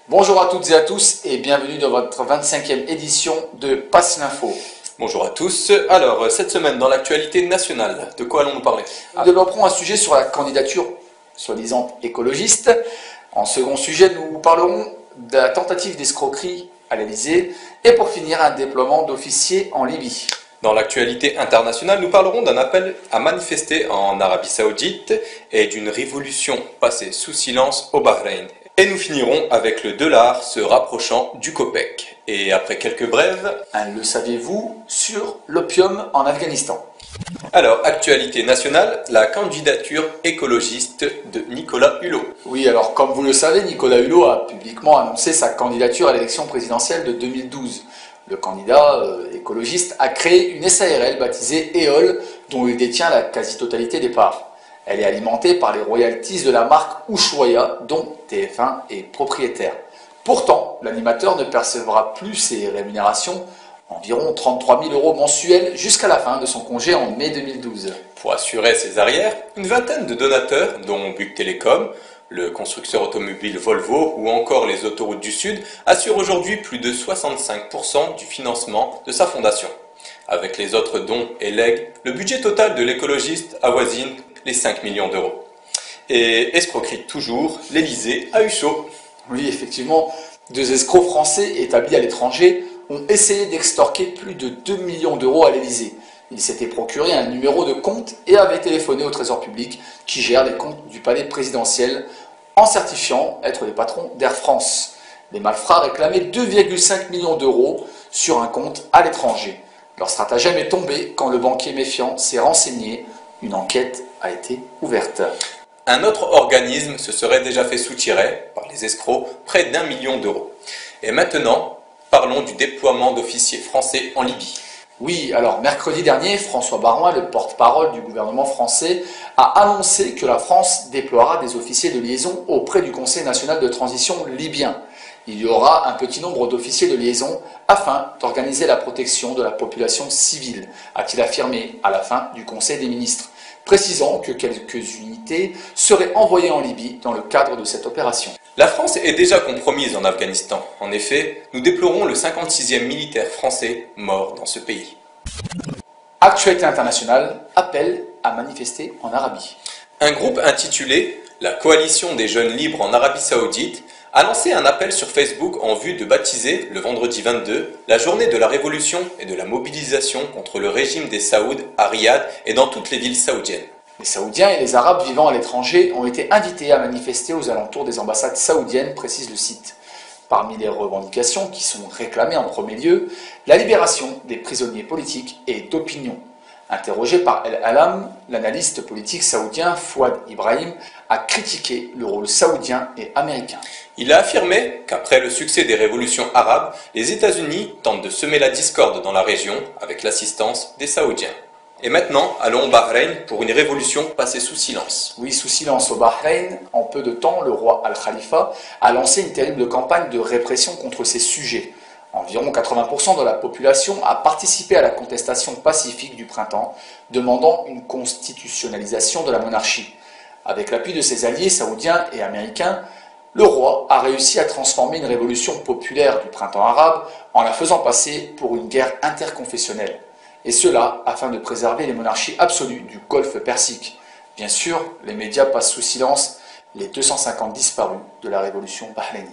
Bonjour à toutes et à tous et bienvenue dans votre 25e édition de Passe l'Info. Bonjour à tous. Alors, cette semaine dans l'actualité nationale, de quoi allons-nous parler? Nous développerons un sujet sur la candidature soi-disant écologiste. En second sujet, nous parlerons de la tentative d'escroquerie à l'Elysée. Et pour finir, un déploiement d'officiers en Libye. Dans l'actualité internationale, nous parlerons d'un appel à manifester en Arabie Saoudite et d'une révolution passée sous silence au Bahreïn. Et nous finirons avec le dollar se rapprochant du copec. Et après quelques brèves... Le saviez-vous sur l'opium en Afghanistan? Alors, actualité nationale, la candidature écologiste de Nicolas Hulot. Oui, alors comme vous le savez, Nicolas Hulot a publiquement annoncé sa candidature à l'élection présidentielle de 2012. Le candidat écologiste a créé une SARL baptisée EOL, dont il détient la quasi-totalité des parts. Elle est alimentée par les royalties de la marque Ushuaïa, dont TF1 est propriétaire. Pourtant, l'animateur ne percevra plus ses rémunérations, environ 33 000 € mensuels, jusqu'à la fin de son congé en mai 2012. Pour assurer ses arrières, une vingtaine de donateurs, dont Bouygues Telecom, le constructeur automobile Volvo ou encore les autoroutes du Sud, assurent aujourd'hui plus de 65% du financement de sa fondation. Avec les autres dons et legs, le budget total de l'écologiste avoisine les 5 millions d'euros. Et escroquerie toujours, l'Elysée a eu chaud. Oui, effectivement, deux escrocs français établis à l'étranger ont essayé d'extorquer plus de 2 millions d'euros à l'Elysée. Ils s'étaient procuré un numéro de compte et avaient téléphoné au Trésor public qui gère les comptes du palais présidentiel en certifiant être les patrons d'Air France. Les malfrats réclamaient 2,5 millions d'euros sur un compte à l'étranger. Leur stratagème est tombé quand le banquier méfiant s'est renseigné. Une enquête a été ouverte. Un autre organisme se serait déjà fait soutirer par les escrocs près d'1 million d'euros. Et maintenant, parlons du déploiement d'officiers français en Libye. Oui, alors mercredi dernier, François Baroin, le porte-parole du gouvernement français, a annoncé que la France déploiera des officiers de liaison auprès du Conseil national de transition libyen. Il y aura un petit nombre d'officiers de liaison afin d'organiser la protection de la population civile, a-t-il affirmé à la fin du Conseil des ministres, précisant que quelques unités seraient envoyées en Libye dans le cadre de cette opération. La France est déjà compromise en Afghanistan. En effet, nous déplorons le 56e militaire français mort dans ce pays. Actualité internationale, appel à manifester en Arabie. Un groupe intitulé « La coalition des jeunes libres en Arabie Saoudite » a lancé un appel sur Facebook en vue de baptiser, le vendredi 22, la journée de la révolution et de la mobilisation contre le régime des Saouds à Riyad et dans toutes les villes saoudiennes. Les Saoudiens et les Arabes vivant à l'étranger ont été invités à manifester aux alentours des ambassades saoudiennes, précise le site. Parmi les revendications qui sont réclamées en premier lieu, la libération des prisonniers politiques et d'opinion. Interrogé par El Alam, l'analyste politique saoudien Fouad Ibrahim a critiqué le rôle saoudien et américain. Il a affirmé qu'après le succès des révolutions arabes, les États-Unis tentent de semer la discorde dans la région avec l'assistance des Saoudiens. Et maintenant, allons au Bahreïn pour une révolution passée sous silence. Oui, sous silence au Bahreïn, en peu de temps, le roi Al-Khalifa a lancé une terrible campagne de répression contre ses sujets. Environ 80% de la population a participé à la contestation pacifique du printemps, demandant une constitutionnalisation de la monarchie. Avec l'appui de ses alliés saoudiens et américains, le roi a réussi à transformer une révolution populaire du printemps arabe en la faisant passer pour une guerre interconfessionnelle. Et cela afin de préserver les monarchies absolues du Golfe Persique. Bien sûr, les médias passent sous silence les 250 disparus de la révolution bahreïnie.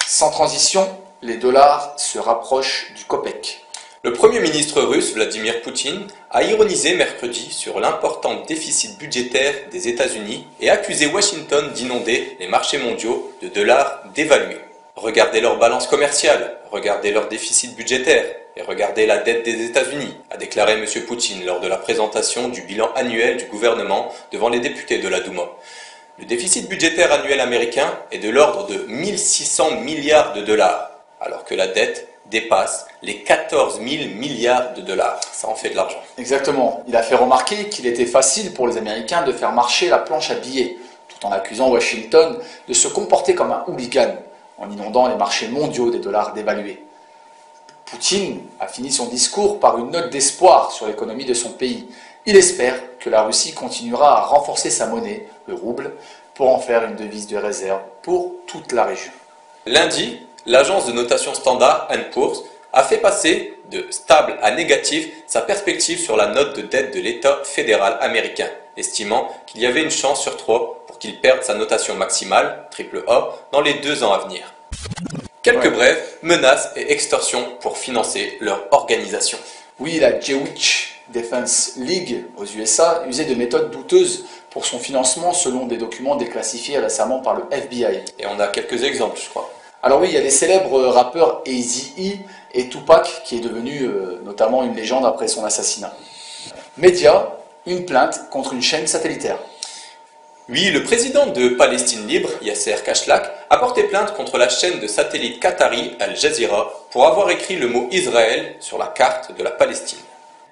Sans transition, les dollars se rapprochent du copec. Le Premier ministre russe Vladimir Poutine a ironisé mercredi sur l'important déficit budgétaire des États-Unis et accusé Washington d'inonder les marchés mondiaux de dollars dévalués. Regardez leur balance commerciale, regardez leur déficit budgétaire et regardez la dette des États-Unis, a déclaré M. Poutine lors de la présentation du bilan annuel du gouvernement devant les députés de la Douma. Le déficit budgétaire annuel américain est de l'ordre de 1600 milliards de dollars, alors que la dette dépasse les 14 000 milliards de dollars. Ça en fait de l'argent. Exactement. Il a fait remarquer qu'il était facile pour les Américains de faire marcher la planche à billets, tout en accusant Washington de se comporter comme un hooligan, en inondant les marchés mondiaux des dollars dévalués. Poutine a fini son discours par une note d'espoir sur l'économie de son pays. Il espère que la Russie continuera à renforcer sa monnaie, le rouble, pour en faire une devise de réserve pour toute la région. Lundi, l'agence de notation Standard & Poor's a fait passer de stable à négatif sa perspective sur la note de dette de l'État fédéral américain, estimant qu'il y avait une chance sur 3 pour qu'il perde sa notation maximale, AAA, dans les 2 ans à venir. Quelques brèves, menaces et extorsions pour financer leur organisation. Oui, la Jewish Defense League aux USA usait de méthodes douteuses pour son financement selon des documents déclassifiés récemment par le FBI. Et on a quelques exemples, je crois. Alors oui, il y a les célèbres rappeurs Eazy-E et Tupac, qui est devenu notamment une légende après son assassinat. Média, une plainte contre une chaîne satellitaire. Oui, le président de Palestine Libre, Yasser Khachlak, a porté plainte contre la chaîne de satellite qatari Al Jazeera pour avoir écrit le mot Israël sur la carte de la Palestine.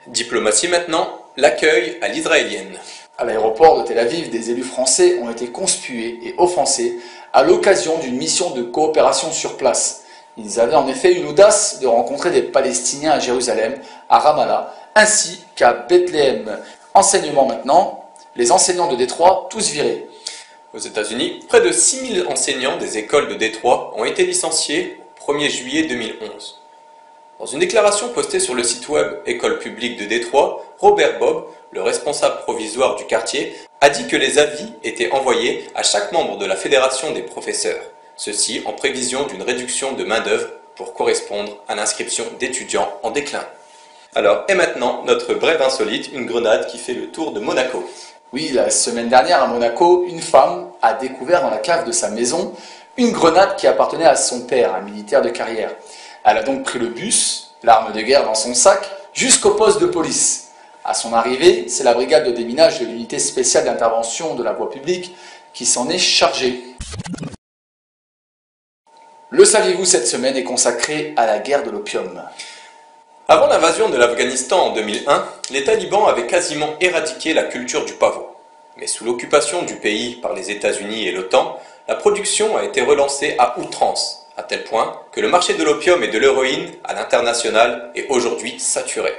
Diplomatie maintenant, l'accueil à l'israélienne. À l'aéroport de Tel Aviv, des élus français ont été conspués et offensés à l'occasion d'une mission de coopération sur place. Ils avaient en effet eu l'audace de rencontrer des Palestiniens à Jérusalem, à Ramallah, ainsi qu'à Bethléem. Enseignement maintenant, les enseignants de Détroit, tous virés. Aux États-Unis, près de 6000 enseignants des écoles de Détroit ont été licenciés au 1er juillet 2011. Dans une déclaration postée sur le site web École publique de Détroit, Robert Bob, le responsable provisoire du quartier, a dit que les avis étaient envoyés à chaque membre de la fédération des professeurs, ceci en prévision d'une réduction de main-d'œuvre pour correspondre à l'inscription d'étudiants en déclin. Alors, et maintenant, notre brève insolite, une grenade qui fait le tour de Monaco. Oui, la semaine dernière à Monaco, une femme a découvert dans la cave de sa maison une grenade qui appartenait à son père, un militaire de carrière. Elle a donc pris le bus, l'arme de guerre dans son sac, jusqu'au poste de police. À son arrivée, c'est la brigade de déminage de l'unité spéciale d'intervention de la voie publique qui s'en est chargée. Le saviez-vous, cette semaine est consacrée à la guerre de l'opium. Avant l'invasion de l'Afghanistan en 2001, les talibans avaient quasiment éradiqué la culture du pavot. Mais sous l'occupation du pays par les États-Unis et l'OTAN, la production a été relancée à outrance, à tel point que le marché de l'opium et de l'héroïne à l'international est aujourd'hui saturé.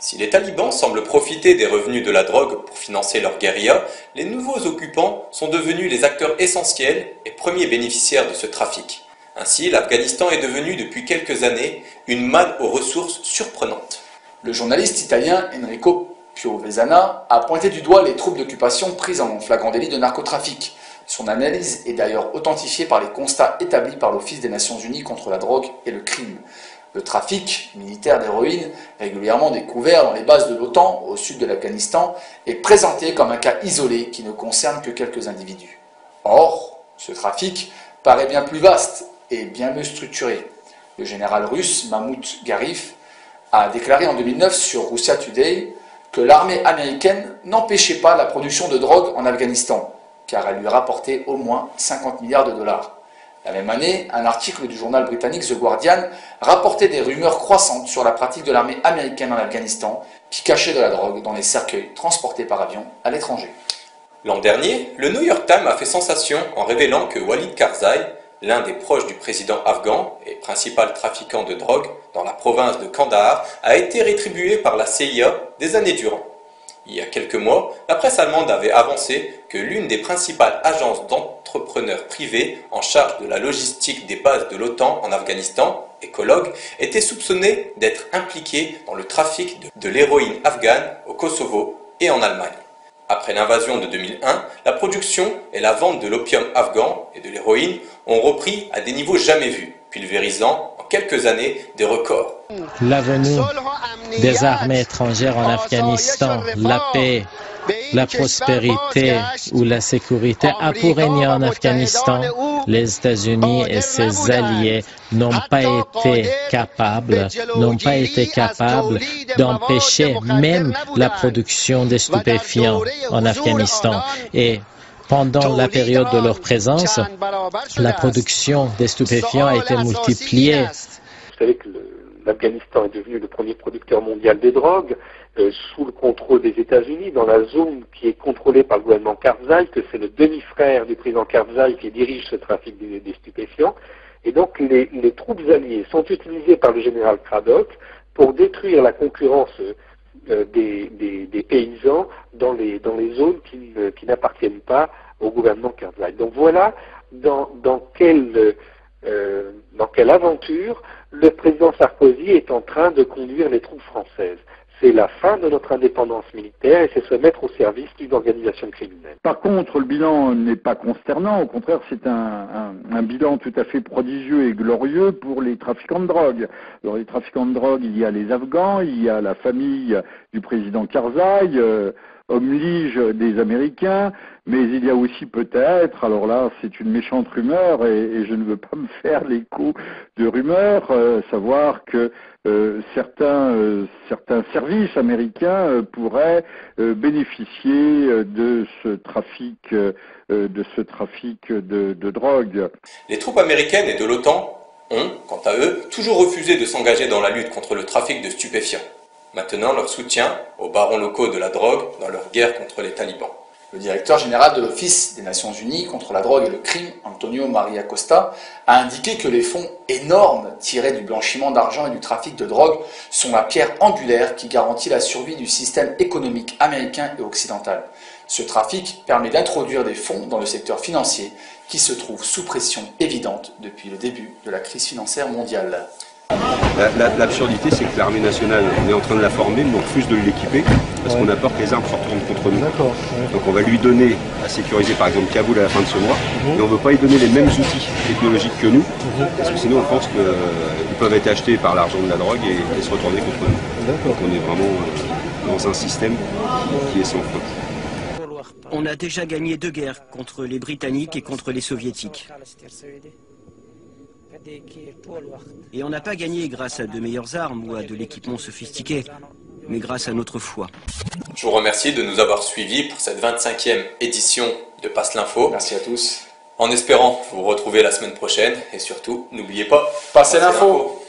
Si les talibans semblent profiter des revenus de la drogue pour financer leur guérilla, les nouveaux occupants sont devenus les acteurs essentiels et premiers bénéficiaires de ce trafic. Ainsi, l'Afghanistan est devenu depuis quelques années une manne aux ressources surprenantes. Le journaliste italien Enrico Piovesana a pointé du doigt les troupes d'occupation prises en flagrant délit de narcotrafic. Son analyse est d'ailleurs authentifiée par les constats établis par l'Office des Nations Unies contre la drogue et le crime. Le trafic militaire d'héroïne, régulièrement découvert dans les bases de l'OTAN au sud de l'Afghanistan, est présenté comme un cas isolé qui ne concerne que quelques individus. Or, ce trafic paraît bien plus vaste et bien mieux structuré. Le général russe Mahmoud Garif a déclaré en 2009 sur Russia Today que l'armée américaine n'empêchait pas la production de drogue en Afghanistan, car elle lui rapportait au moins 50 milliards de dollars. La même année, un article du journal britannique The Guardian rapportait des rumeurs croissantes sur la pratique de l'armée américaine en Afghanistan, qui cachait de la drogue dans les cercueils transportés par avion à l'étranger. L'an dernier, le New York Times a fait sensation en révélant que Walid Karzai, l'un des proches du président afghan et principal trafiquant de drogue dans la province de Kandahar, a été rétribué par la CIA des années durant. Il y a quelques mois, la presse allemande avait avancé que l'une des principales agences d'entrepreneurs privés en charge de la logistique des bases de l'OTAN en Afghanistan, Ecolog, était soupçonnée d'être impliquée dans le trafic de l'héroïne afghane au Kosovo et en Allemagne. Après l'invasion de 2001, la production et la vente de l'opium afghan et de l'héroïne ont repris à des niveaux jamais vus, pulvérisant en quelques années des records. La venue des armées étrangères en Afghanistan, la paix, la prospérité ou la sécurité a pour régner en Afghanistan. Les États-Unis et ses alliés n'ont pas été capables d'empêcher même la production de stupéfiants en Afghanistan. Et pendant la période de leur présence, la production de stupéfiants a été multipliée. Vous savez que l'Afghanistan est devenu le premier producteur mondial de drogue, sous le contrôle des États-Unis, dans la zone qui est contrôlée par le gouvernement Karzai, que c'est le demi-frère du président Karzai qui dirige ce trafic des stupéfiants. Et donc les troupes alliées sont utilisées par le général Craddock pour détruire la concurrence des paysans dans les zones qui n'appartiennent pas au gouvernement Karzai. Donc voilà dans quelle aventure le président Sarkozy est en train de conduire les troupes françaises. C'est la fin de notre indépendance militaire et c'est se mettre au service d'une organisation criminelle. Par contre, le bilan n'est pas consternant, au contraire, c'est un bilan tout à fait prodigieux et glorieux pour les trafiquants de drogue. Alors les trafiquants de drogue, il y a les Afghans, il y a la famille du président Karzai, homme lige des Américains, mais il y a aussi peut-être, alors là c'est une méchante rumeur et je ne veux pas me faire l'écho de rumeurs, savoir que certains services américains pourraient bénéficier de ce trafic de drogue. Les troupes américaines et de l'OTAN ont, quant à eux, toujours refusé de s'engager dans la lutte contre le trafic de stupéfiants. Maintenant, leur soutien aux barons locaux de la drogue dans leur guerre contre les talibans. Le directeur général de l'Office des Nations Unies contre la drogue et le crime, Antonio Maria Costa, a indiqué que les fonds énormes tirés du blanchiment d'argent et du trafic de drogue sont la pierre angulaire qui garantit la survie du système économique américain et occidental. Ce trafic permet d'introduire des fonds dans le secteur financier qui se trouve sous pression évidente depuis le début de la crise financière mondiale. L'absurdité, c'est que l'armée nationale, on est en train de la former, mais on refuse de l'équiper parce qu'on apporte les armes pour retourner contre nous. Donc on va lui donner à sécuriser par exemple Kaboul à la fin de ce mois, mais on ne veut pas lui donner les mêmes outils technologiques que nous, parce que sinon on pense qu'ils peuvent être achetés par l'argent de la drogue et se retourner contre nous. Donc on est vraiment dans un système qui est sans fin. On a déjà gagné 2 guerres contre les Britanniques et contre les Soviétiques. Et on n'a pas gagné grâce à de meilleures armes ou à de l'équipement sophistiqué, mais grâce à notre foi. Je vous remercie de nous avoir suivis pour cette 25e édition de Passe l'Info. Merci à tous. En espérant vous retrouver la semaine prochaine et surtout, n'oubliez pas, passez l'info.